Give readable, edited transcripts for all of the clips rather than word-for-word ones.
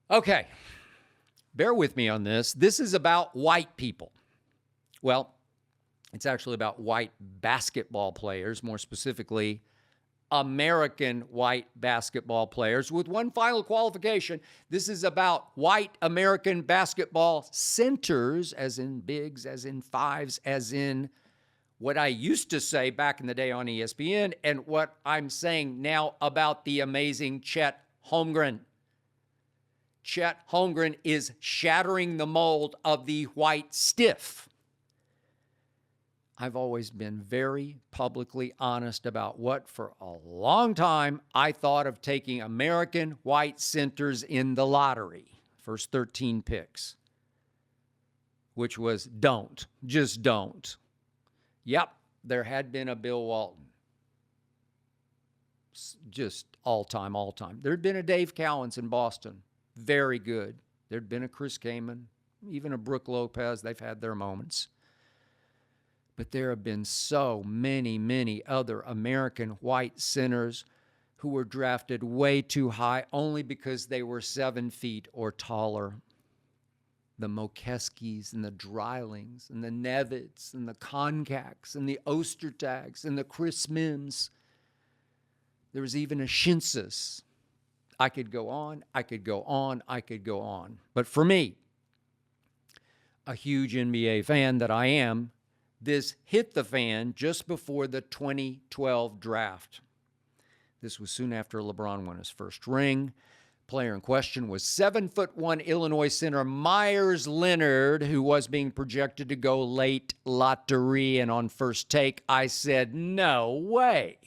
Okay, bear with me on this. This is about white people. Well, it's actually about white basketball players, more specifically, American white basketball players, with one final qualification. This is about white American basketball centers, as in bigs, as in fives, as in what I used to say back in the day on ESPN, and what I'm saying now about the amazing Chet Holmgren. Chet Holmgren is shattering the mold of the white stiff. I've always been very publicly honest about what, for a long time, I thought of taking American white centers in the lottery, first 13 picks, which was don't, just don't. Yep, there had been a Bill Walton. Just all time. There had been a Dave Cowens in Boston. Very good. There'd been a Chris Kaman, even a Brooke Lopez. They've had their moments. But there have been so many other American white centers who were drafted way too high only because they were 7 feet or taller. The Mokeskis and the Drylings and the Nevitts and the Koncaks and the Ostertags and the Chris Mims. There was even a Shinsis. I could go on. But for me, a huge NBA fan that I am, this hit the fan just before the 2012 draft. This was soon after LeBron won his first ring. Player in question was 7'1" Illinois center Myers Leonard, who was being projected to go late lottery. And on first take, I said, no way.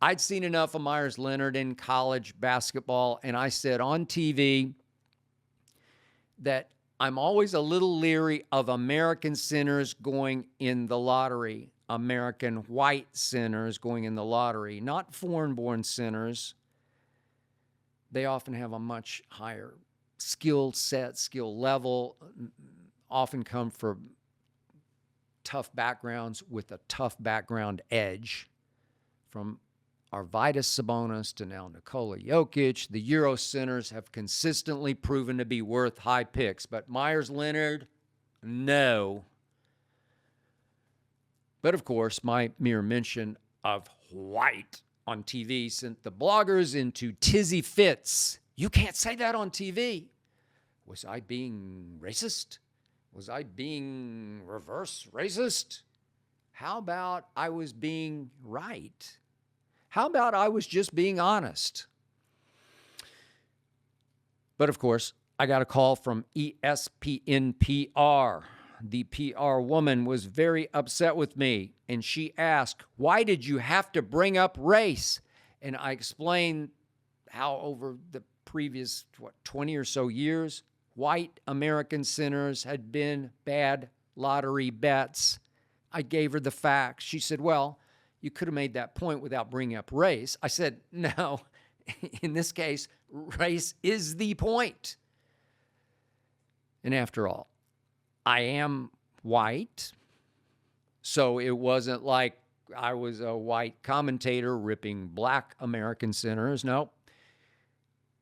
I'd seen enough of Myers Leonard in college basketball, and I said on TV that I'm always a little leery of American centers going in the lottery, American white centers going in the lottery, not foreign-born centers. They often have a much higher skill set, skill level, often come from tough backgrounds with a tough background edge. From Arvydas Sabonis to now Nikola Jokic, the Euro centers have consistently proven to be worth high picks. But Myers Leonard, no. But of course, my mere mention of white on TV sent the bloggers into tizzy fits. You can't say that on TV. Was I being racist? Was I being reverse racist? How about I was being right? How about I was just being honest? But of course, I got a call from ESPN PR. The PR woman was very upset with me, and she asked, why did you have to bring up race? And I explained how over the previous, 20 or so years, white American centers had been bad lottery bets. I gave her the facts. She said, well, you could have made that point without bringing up race. I said, no, in this case, race is the point. And after all, I am white, so it wasn't like I was a white commentator ripping black American centers. No,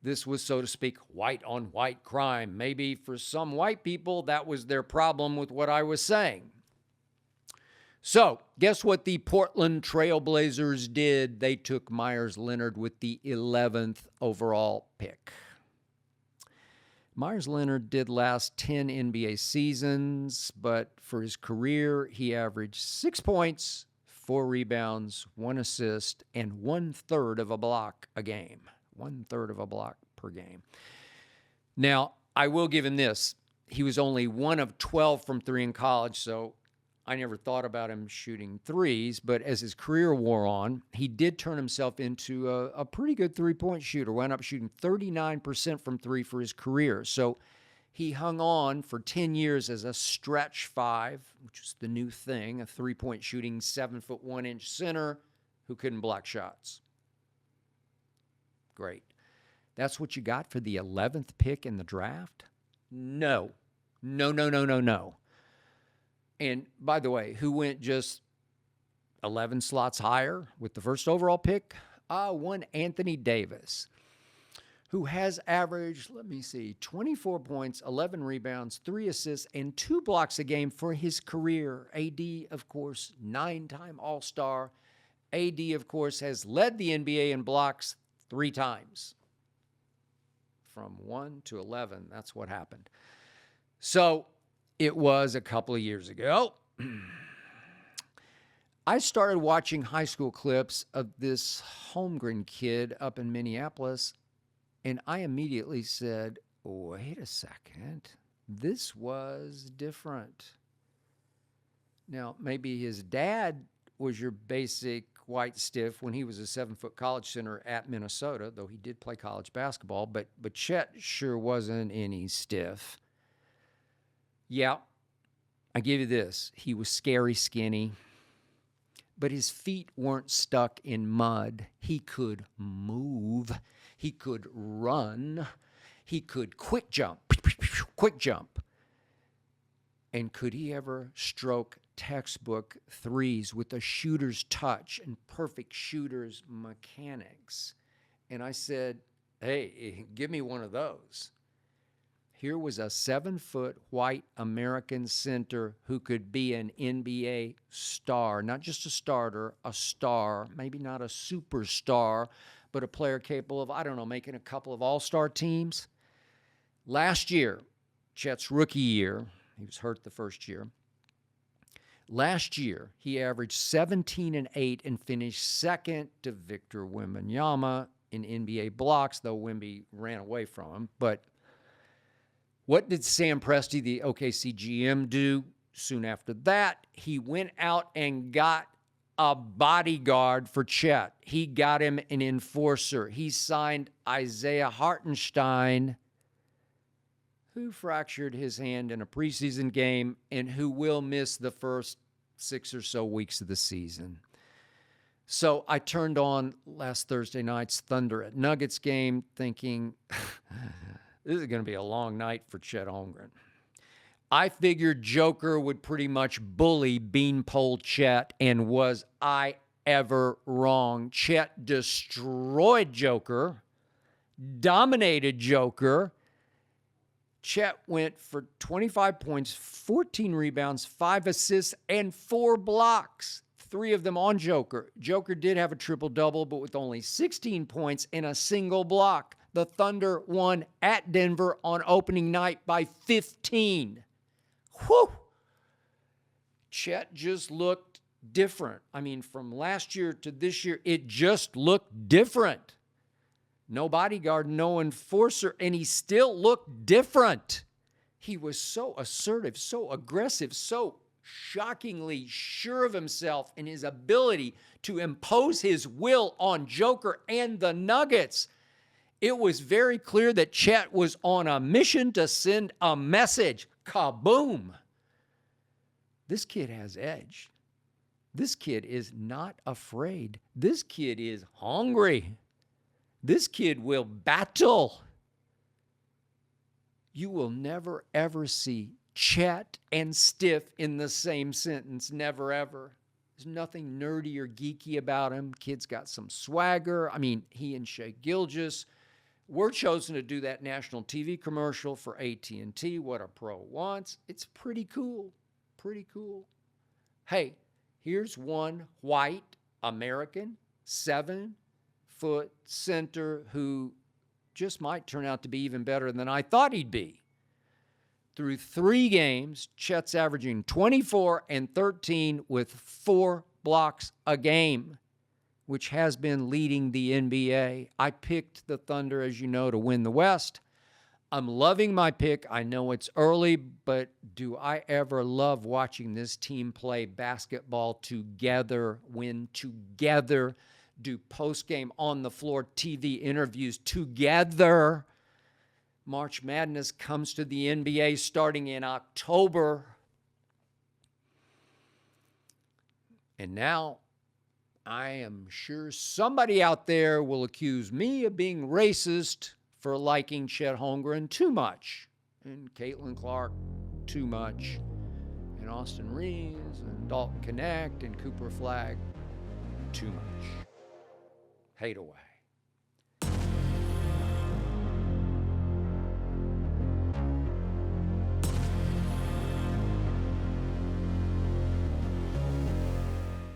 this was, so to speak, white on white crime. Maybe for some white people, that was their problem with what I was saying. So, guess what the Portland Trailblazers did? They took Myers Leonard with the 11th overall pick. Myers Leonard did last 10 NBA seasons, but for his career, he averaged 6 points, 4 rebounds, 1 assist, and 1/3 of a block a game. 1/3 of a block per game. Now, I will give him this. He was only 1 of 12 from 3 in college, so I never thought about him shooting threes, but as his career wore on, he did turn himself into a pretty good three-point shooter. Wound up shooting 39% from three for his career. So he hung on for 10 years as a stretch five, which was the new thing, a three-point shooting 7'1" center who couldn't block shots. Great. That's what you got for the 11th pick in the draft? No. No. And by the way, who went just 11 slots higher with the first overall pick? One Anthony Davis, who has averaged, 24 points, 11 rebounds, 3 assists, and 2 blocks a game for his career. AD, of course, 9-time All-Star. AD, of course, has led the NBA in blocks 3 times. From 1 to 11, that's what happened. So it was a couple of years ago. I started watching high school clips of this Holmgren kid up in Minneapolis, and I immediately said, wait a second, this was different. Now, maybe his dad was your basic white stiff when he was a 7-foot college center at Minnesota, though he did play college basketball, but Chet sure wasn't any stiff. Yeah, I give you this. He was scary skinny, but his feet weren't stuck in mud. He could move. He could run. He could quick jump. And could he ever stroke textbook threes with a shooter's touch and perfect shooter's mechanics? And I said, hey, give me one of those. Here was a 7-foot white American center who could be an NBA star, not just a starter, a star, maybe not a superstar, but a player capable of, making a couple of all-star teams. Last year, Chet's rookie year, he was hurt the first year. Last year, he averaged 17 and 8 and finished second to Victor Wembanyama in NBA blocks, though Wemby ran away from him. But what did Sam Presti, the OKC GM, do soon after that? He went out and got a bodyguard for Chet. He got him an enforcer. He signed Isaiah Hartenstein, who fractured his hand in a preseason game and who will miss the first 6 or so weeks of the season. So I turned on last Thursday night's Thunder at Nuggets game thinking, this is going to be a long night for Chet Holmgren. I figured Joker would pretty much bully Beanpole Chet, and was I ever wrong? Chet destroyed Joker, dominated Joker. Chet went for 25 points, 14 rebounds, 5 assists, and 4 blocks, 3 of them on Joker. Joker did have a triple-double, but with only 16 points and a single block. The Thunder won at Denver on opening night by 15. Whew! Chet just looked different. From last year to this year, it just looked different. No bodyguard, no enforcer, and he still looked different. He was so assertive, so aggressive, so shockingly sure of himself and his ability to impose his will on Joker and the Nuggets. It was very clear that Chet was on a mission to send a message. Kaboom! This kid has edge. This kid is not afraid. This kid is hungry. This kid will battle. You will never, ever see Chet and stiff in the same sentence. Never, ever. There's nothing nerdy or geeky about him. Kid's got some swagger. He and Shai Gilgeous were chosen to do that national TV commercial for AT&T, What a Pro Wants. It's pretty cool. Pretty cool. Hey, here's one white American 7-foot center who just might turn out to be even better than I thought he'd be. Through 3 games, Chet's averaging 24 and 13 with 4 blocks a game, which has been leading the NBA. I picked the Thunder, as you know, to win the West. I'm loving my pick. I know it's early, but do I ever love watching this team play basketball together, win together, do post-game on-the-floor TV interviews together. March Madness comes to the NBA starting in October. And now I am sure somebody out there will accuse me of being racist for liking Chet Holmgren too much, and Caitlin Clark too much, and Austin Reeves and Dalton Connect and Cooper Flagg too much. Hate away.